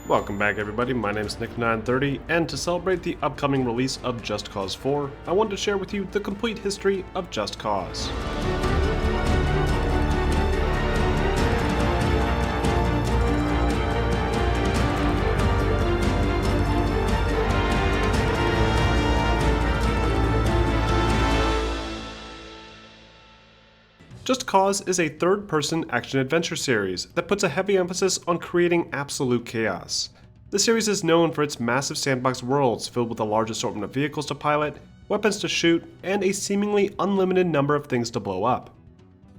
Welcome back everybody, my name is Nick930, and to celebrate the upcoming release of Just Cause 4, I wanted to share with you the complete history of Just Cause. Just Cause is a third-person action-adventure series that puts a heavy emphasis on creating absolute chaos. The series is known for its massive sandbox worlds filled with a large assortment of vehicles to pilot, weapons to shoot, and a seemingly unlimited number of things to blow up.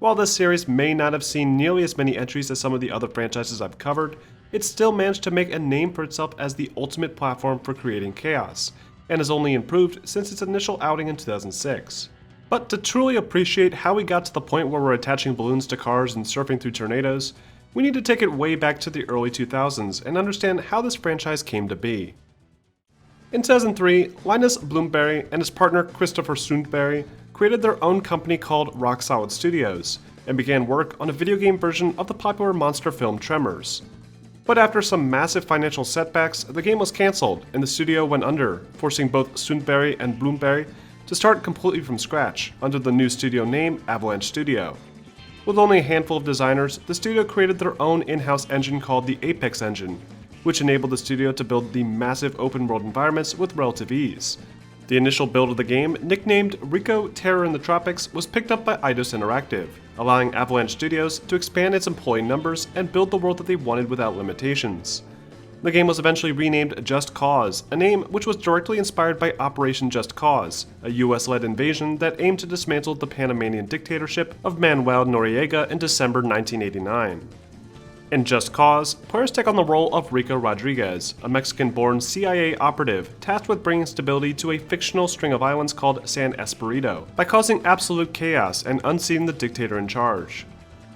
While this series may not have seen nearly as many entries as some of the other franchises I've covered, it still managed to make a name for itself as the ultimate platform for creating chaos, and has only improved since its initial outing in 2006. But to truly appreciate how we got to the point where we're attaching balloons to cars and surfing through tornadoes, we need to take it way back to the early 2000s and understand how this franchise came to be. In 2003, Linus Bloomsbury and his partner Christopher Sundberg created their own company called Rock Solid Studios and began work on a video game version of the popular monster film Tremors. But after some massive financial setbacks, the game was cancelled and the studio went under, forcing both Sundberg and Bloomsbury to start completely from scratch under the new studio name Avalanche Studio. With only a handful of designers, the studio created their own in-house engine called the Apex engine, which enabled the studio to build the massive open-world environments with relative ease. The initial build of the game, nicknamed Rico Terror in the Tropics, was picked up by Eidos Interactive, allowing Avalanche Studios to expand its employee numbers and build the world that they wanted without limitations. The game was eventually renamed Just Cause, a name which was directly inspired by Operation Just Cause, a US-led invasion that aimed to dismantle the Panamanian dictatorship of Manuel Noriega in December 1989. In Just Cause, players take on the role of Rico Rodriguez, a Mexican-born CIA operative tasked with bringing stability to a fictional string of islands called San Esperito by causing absolute chaos and unseating the dictator in charge.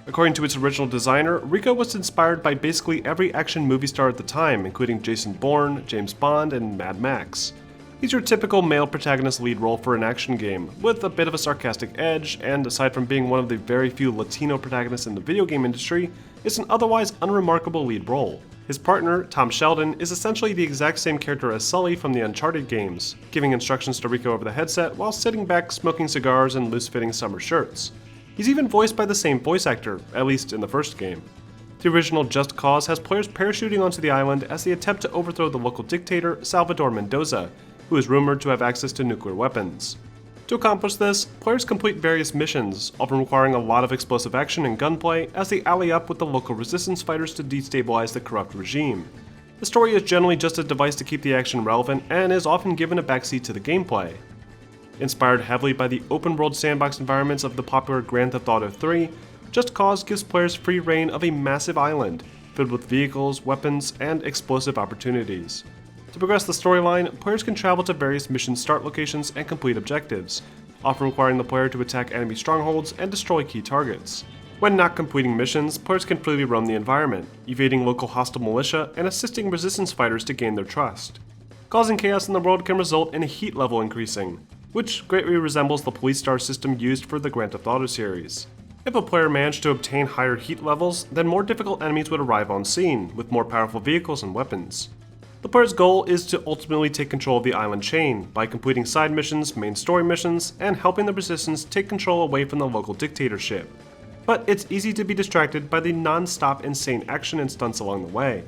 According to its original designer, Rico was inspired by basically every action movie star at the time, including Jason Bourne, James Bond, and Mad Max. He's your typical male protagonist lead role for an action game, with a bit of a sarcastic edge, and aside from being one of the very few Latino protagonists in the video game industry, is an otherwise unremarkable lead role. His partner, Tom Sheldon, is essentially the exact same character as Sully from the Uncharted games, giving instructions to Rico over the headset while sitting back smoking cigars and loose-fitting summer shirts. He's even voiced by the same voice actor, at least in the first game. The original Just Cause has players parachuting onto the island as they attempt to overthrow the local dictator, Salvador Mendoza, who is rumored to have access to nuclear weapons. To accomplish this, players complete various missions, often requiring a lot of explosive action and gunplay as they ally up with the local resistance fighters to destabilize the corrupt regime. The story is generally just a device to keep the action relevant and is often given a backseat to the gameplay. Inspired heavily by the open-world sandbox environments of the popular Grand Theft Auto 3, Just Cause gives players free reign of a massive island, filled with vehicles, weapons, and explosive opportunities. To progress the storyline, players can travel to various mission start locations and complete objectives, often requiring the player to attack enemy strongholds and destroy key targets. When not completing missions, players can freely roam the environment, evading local hostile militia and assisting resistance fighters to gain their trust. Causing chaos in the world can result in a heat level increasing, which greatly resembles the police star system used for the Grand Theft Auto series. If a player managed to obtain higher heat levels, then more difficult enemies would arrive on scene, with more powerful vehicles and weapons. The player's goal is to ultimately take control of the island chain by completing side missions, main story missions, and helping the resistance take control away from the local dictatorship. But it's easy to be distracted by the non-stop insane action and stunts along the way.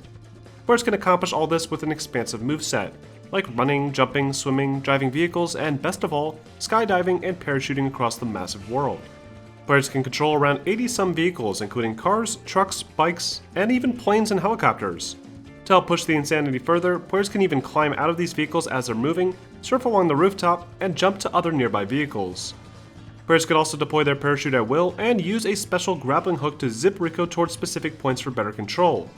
Players can accomplish all this with an expansive moveset, like running, jumping, swimming, driving vehicles, and best of all, skydiving and parachuting across the massive world. Players can control around 80-some vehicles, including cars, trucks, bikes, and even planes and helicopters. To help push the insanity further, players can even climb out of these vehicles as they're moving, surf along the rooftop, and jump to other nearby vehicles. Players could also deploy their parachute at will and use a special grappling hook to zip Rico towards specific points for better control.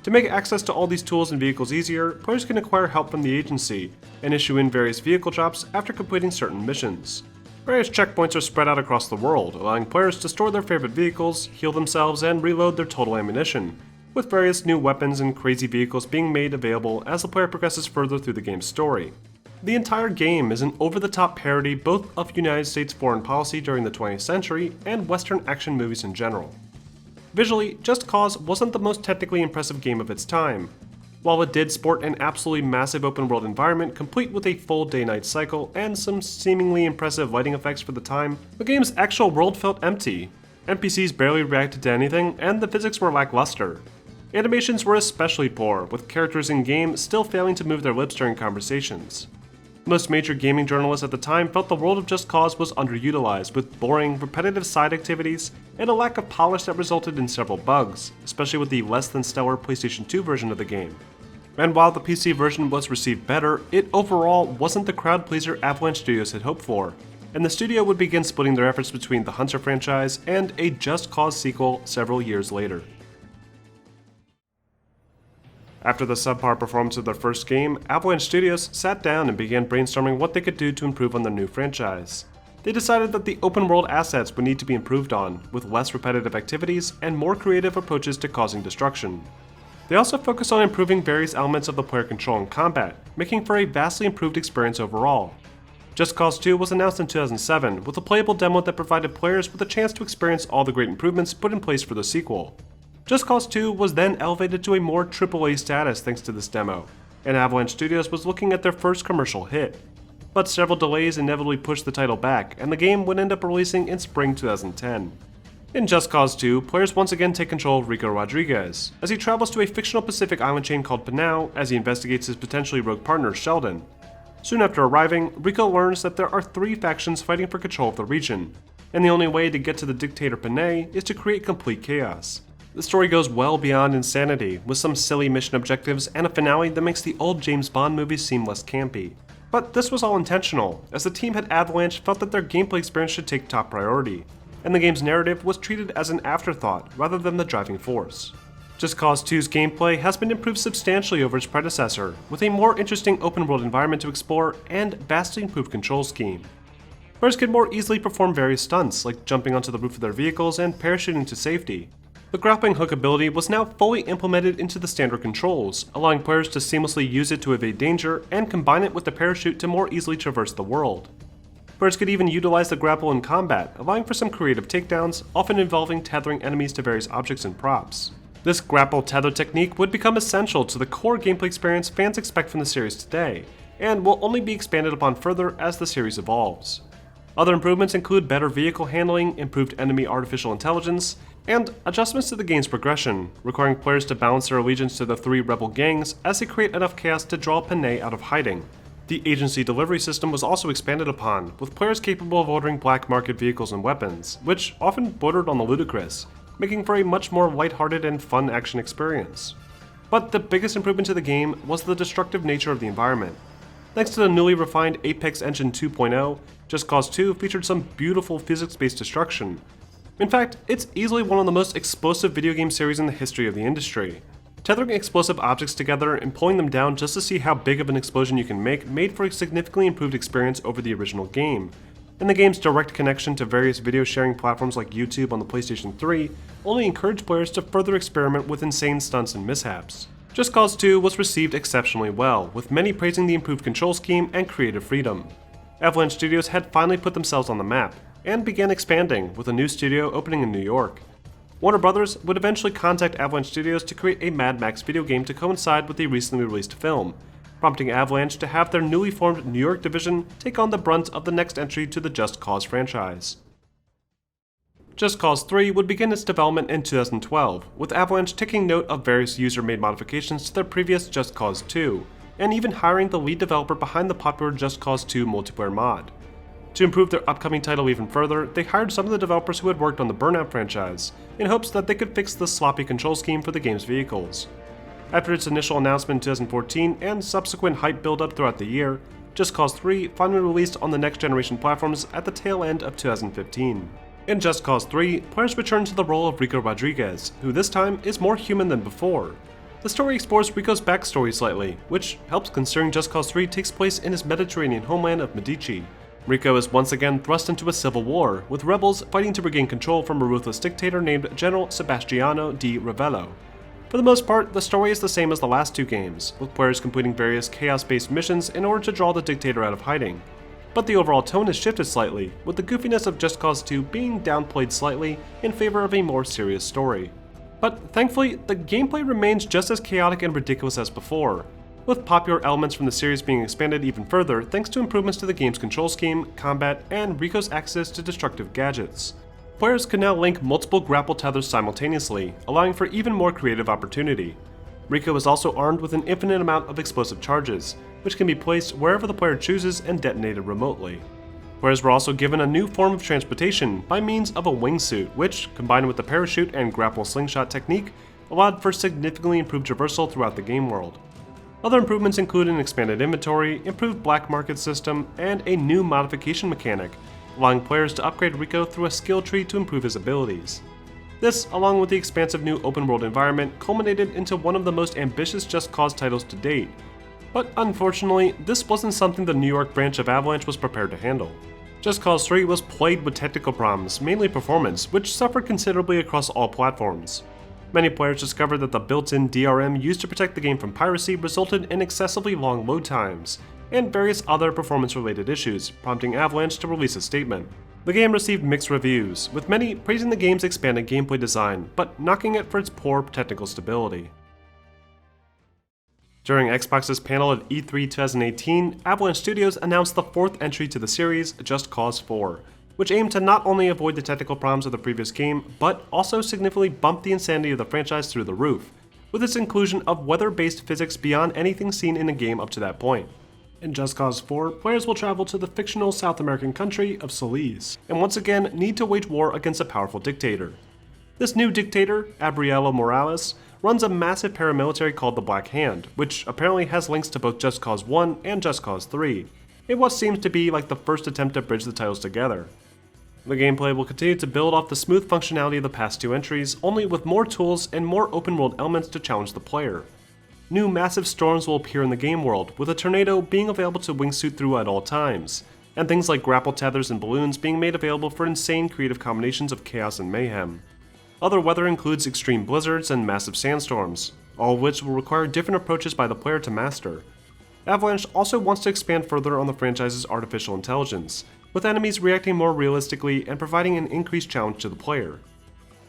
To make access to all these tools and vehicles easier, players can acquire help from the agency and issue in various vehicle drops after completing certain missions. Various checkpoints are spread out across the world, allowing players to store their favorite vehicles, heal themselves, and reload their total ammunition, with various new weapons and crazy vehicles being made available as the player progresses further through the game's story. The entire game is an over-the-top parody both of United States foreign policy during the 20th century and Western action movies in general. Visually, Just Cause wasn't the most technically impressive game of its time, While it did sport an absolutely massive open world environment complete with a full day-night cycle and some seemingly impressive lighting effects for the time, the game's actual world felt empty. NPCs barely reacted to anything, and the physics were lackluster. Animations were especially poor, with characters in-game still failing to move their lips during conversations. Most major gaming journalists at the time felt the world of Just Cause was underutilized, with boring, repetitive side activities and a lack of polish that resulted in several bugs, especially with the less than stellar PlayStation 2 version of the game. And while the PC version was received better, it overall wasn't the crowd pleaser Avalanche Studios had hoped for, and the studio would begin splitting their efforts between the Hunter franchise and a Just Cause sequel several years later. After the subpar performance of their first game, Avalanche Studios sat down and began brainstorming what they could do to improve on their new franchise. They decided that the open world assets would need to be improved on, with less repetitive activities and more creative approaches to causing destruction. They also focused on improving various elements of the player control and combat, making for a vastly improved experience overall. Just Cause 2 was announced in 2007 with a playable demo that provided players with a chance to experience all the great improvements put in place for the sequel. Just Cause 2 was then elevated to a more AAA status thanks to this demo, and Avalanche Studios was looking at their first commercial hit. But several delays inevitably pushed the title back, and the game would end up releasing in spring 2010. In Just Cause 2, players once again take control of Rico Rodriguez, as he travels to a fictional Pacific island chain called Panau as he investigates his potentially rogue partner Sheldon. Soon after arriving, Rico learns that there are 3 factions fighting for control of the region, and the only way to get to the dictator Panay is to create complete chaos. The story goes well beyond insanity, with some silly mission objectives and a finale that makes the old James Bond movies seem less campy. But this was all intentional, as the team at Avalanche felt that their gameplay experience should take top priority, and the game's narrative was treated as an afterthought rather than the driving force. Just Cause 2's gameplay has been improved substantially over its predecessor, with a more interesting open-world environment to explore and vastly improved control scheme. Players could more easily perform various stunts, like jumping onto the roof of their vehicles and parachuting to safety. The grappling hook ability was now fully implemented into the standard controls, allowing players to seamlessly use it to evade danger and combine it with the parachute to more easily traverse the world. Players could even utilize the grapple in combat, allowing for some creative takedowns, often involving tethering enemies to various objects and props. This grapple tether technique would become essential to the core gameplay experience fans expect from the series today, and will only be expanded upon further as the series evolves. Other improvements include better vehicle handling, improved enemy artificial intelligence, and adjustments to the game's progression, requiring players to balance their allegiance to the 3 rebel gangs as they create enough chaos to draw Panay out of hiding. The agency delivery system was also expanded upon, with players capable of ordering black market vehicles and weapons, which often bordered on the ludicrous, making for a much more lighthearted and fun action experience. But the biggest improvement to the game was the destructive nature of the environment. Thanks to the newly refined Apex Engine 2.0, Just Cause 2 featured some beautiful physics-based destruction. In fact, it's easily one of the most explosive video game series in the history of the industry. Tethering explosive objects together and pulling them down just to see how big of an explosion you can make made for a significantly improved experience over the original game, and the game's direct connection to various video sharing platforms like YouTube on the PlayStation 3 only encouraged players to further experiment with insane stunts and mishaps. Just Cause 2 was received exceptionally well, with many praising the improved control scheme and creative freedom. Avalanche Studios had finally put themselves on the map, and began expanding, with a new studio opening in New York. Warner Brothers would eventually contact Avalanche Studios to create a Mad Max video game to coincide with the recently released film, prompting Avalanche to have their newly formed New York division take on the brunt of the next entry to the Just Cause franchise. Just Cause 3 would begin its development in 2012, with Avalanche taking note of various user-made modifications to their previous Just Cause 2, and even hiring the lead developer behind the popular Just Cause 2 multiplayer mod. To improve their upcoming title even further, they hired some of the developers who had worked on the Burnout franchise, in hopes that they could fix the sloppy control scheme for the game's vehicles. After its initial announcement in 2014 and subsequent hype build-up throughout the year, Just Cause 3 finally released on the next-generation platforms at the tail end of 2015. In Just Cause 3, players return to the role of Rico Rodriguez, who this time is more human than before. The story explores Rico's backstory slightly, which helps considering Just Cause 3 takes place in his Mediterranean homeland of Medici. Rico is once again thrust into a civil war, with rebels fighting to regain control from a ruthless dictator named General Sebastiano di Ravello. For the most part, the story is the same as the last 2 games, with players completing various chaos-based missions in order to draw the dictator out of hiding. But the overall tone has shifted slightly, with the goofiness of Just Cause 2 being downplayed slightly in favor of a more serious story. But thankfully, the gameplay remains just as chaotic and ridiculous as before, with popular elements from the series being expanded even further thanks to improvements to the game's control scheme, combat, and Rico's access to destructive gadgets. Players can now link multiple grapple tethers simultaneously, allowing for even more creative opportunity. Rico is also armed with an infinite amount of explosive charges, which can be placed wherever the player chooses and detonated remotely. Players were also given a new form of transportation by means of a wingsuit, which, combined with the parachute and grapple slingshot technique, allowed for significantly improved traversal throughout the game world. Other improvements include an expanded inventory, improved black market system, and a new modification mechanic, allowing players to upgrade Rico through a skill tree to improve his abilities. This, along with the expansive new open world environment, culminated into one of the most ambitious Just Cause titles to date. But unfortunately, this wasn't something the New York branch of Avalanche was prepared to handle. Just Cause 3 was plagued with technical problems, mainly performance, which suffered considerably across all platforms. Many players discovered that the built-in DRM used to protect the game from piracy resulted in excessively long load times, and various other performance-related issues, prompting Avalanche to release a statement. The game received mixed reviews, with many praising the game's expanded gameplay design, but knocking it for its poor technical stability. During Xbox's panel at E3 2018, Avalanche Studios announced the fourth entry to the series, Just Cause 4, which aimed to not only avoid the technical problems of the previous game, but also significantly bump the insanity of the franchise through the roof, with its inclusion of weather-based physics beyond anything seen in a game up to that point. In Just Cause 4, players will travel to the fictional South American country of Solis, and once again need to wage war against a powerful dictator. This new dictator, Abrielo Morales, runs a massive paramilitary called the Black Hand, which apparently has links to both Just Cause 1 and Just Cause 3, in what seems to be like the first attempt to bridge the titles together. The gameplay will continue to build off the smooth functionality of the past two entries, only with more tools and more open world elements to challenge the player. New massive storms will appear in the game world, with a tornado being available to wingsuit through at all times, and things like grapple tethers and balloons being made available for insane creative combinations of chaos and mayhem. Other weather includes extreme blizzards and massive sandstorms, all of which will require different approaches by the player to master. Avalanche also wants to expand further on the franchise's artificial intelligence, with enemies reacting more realistically and providing an increased challenge to the player.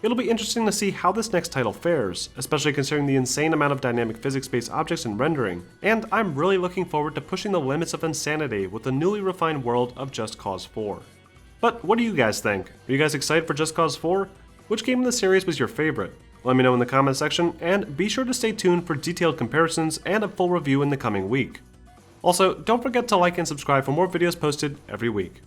It'll be interesting to see how this next title fares, especially considering the insane amount of dynamic physics-based objects and rendering, and I'm really looking forward to pushing the limits of insanity with the newly refined world of Just Cause 4. But what do you guys think? Are you guys excited for Just Cause 4? Which game in the series was your favorite? Let me know in the comments section, and be sure to stay tuned for detailed comparisons and a full review in the coming week. Also, don't forget to like and subscribe for more videos posted every week.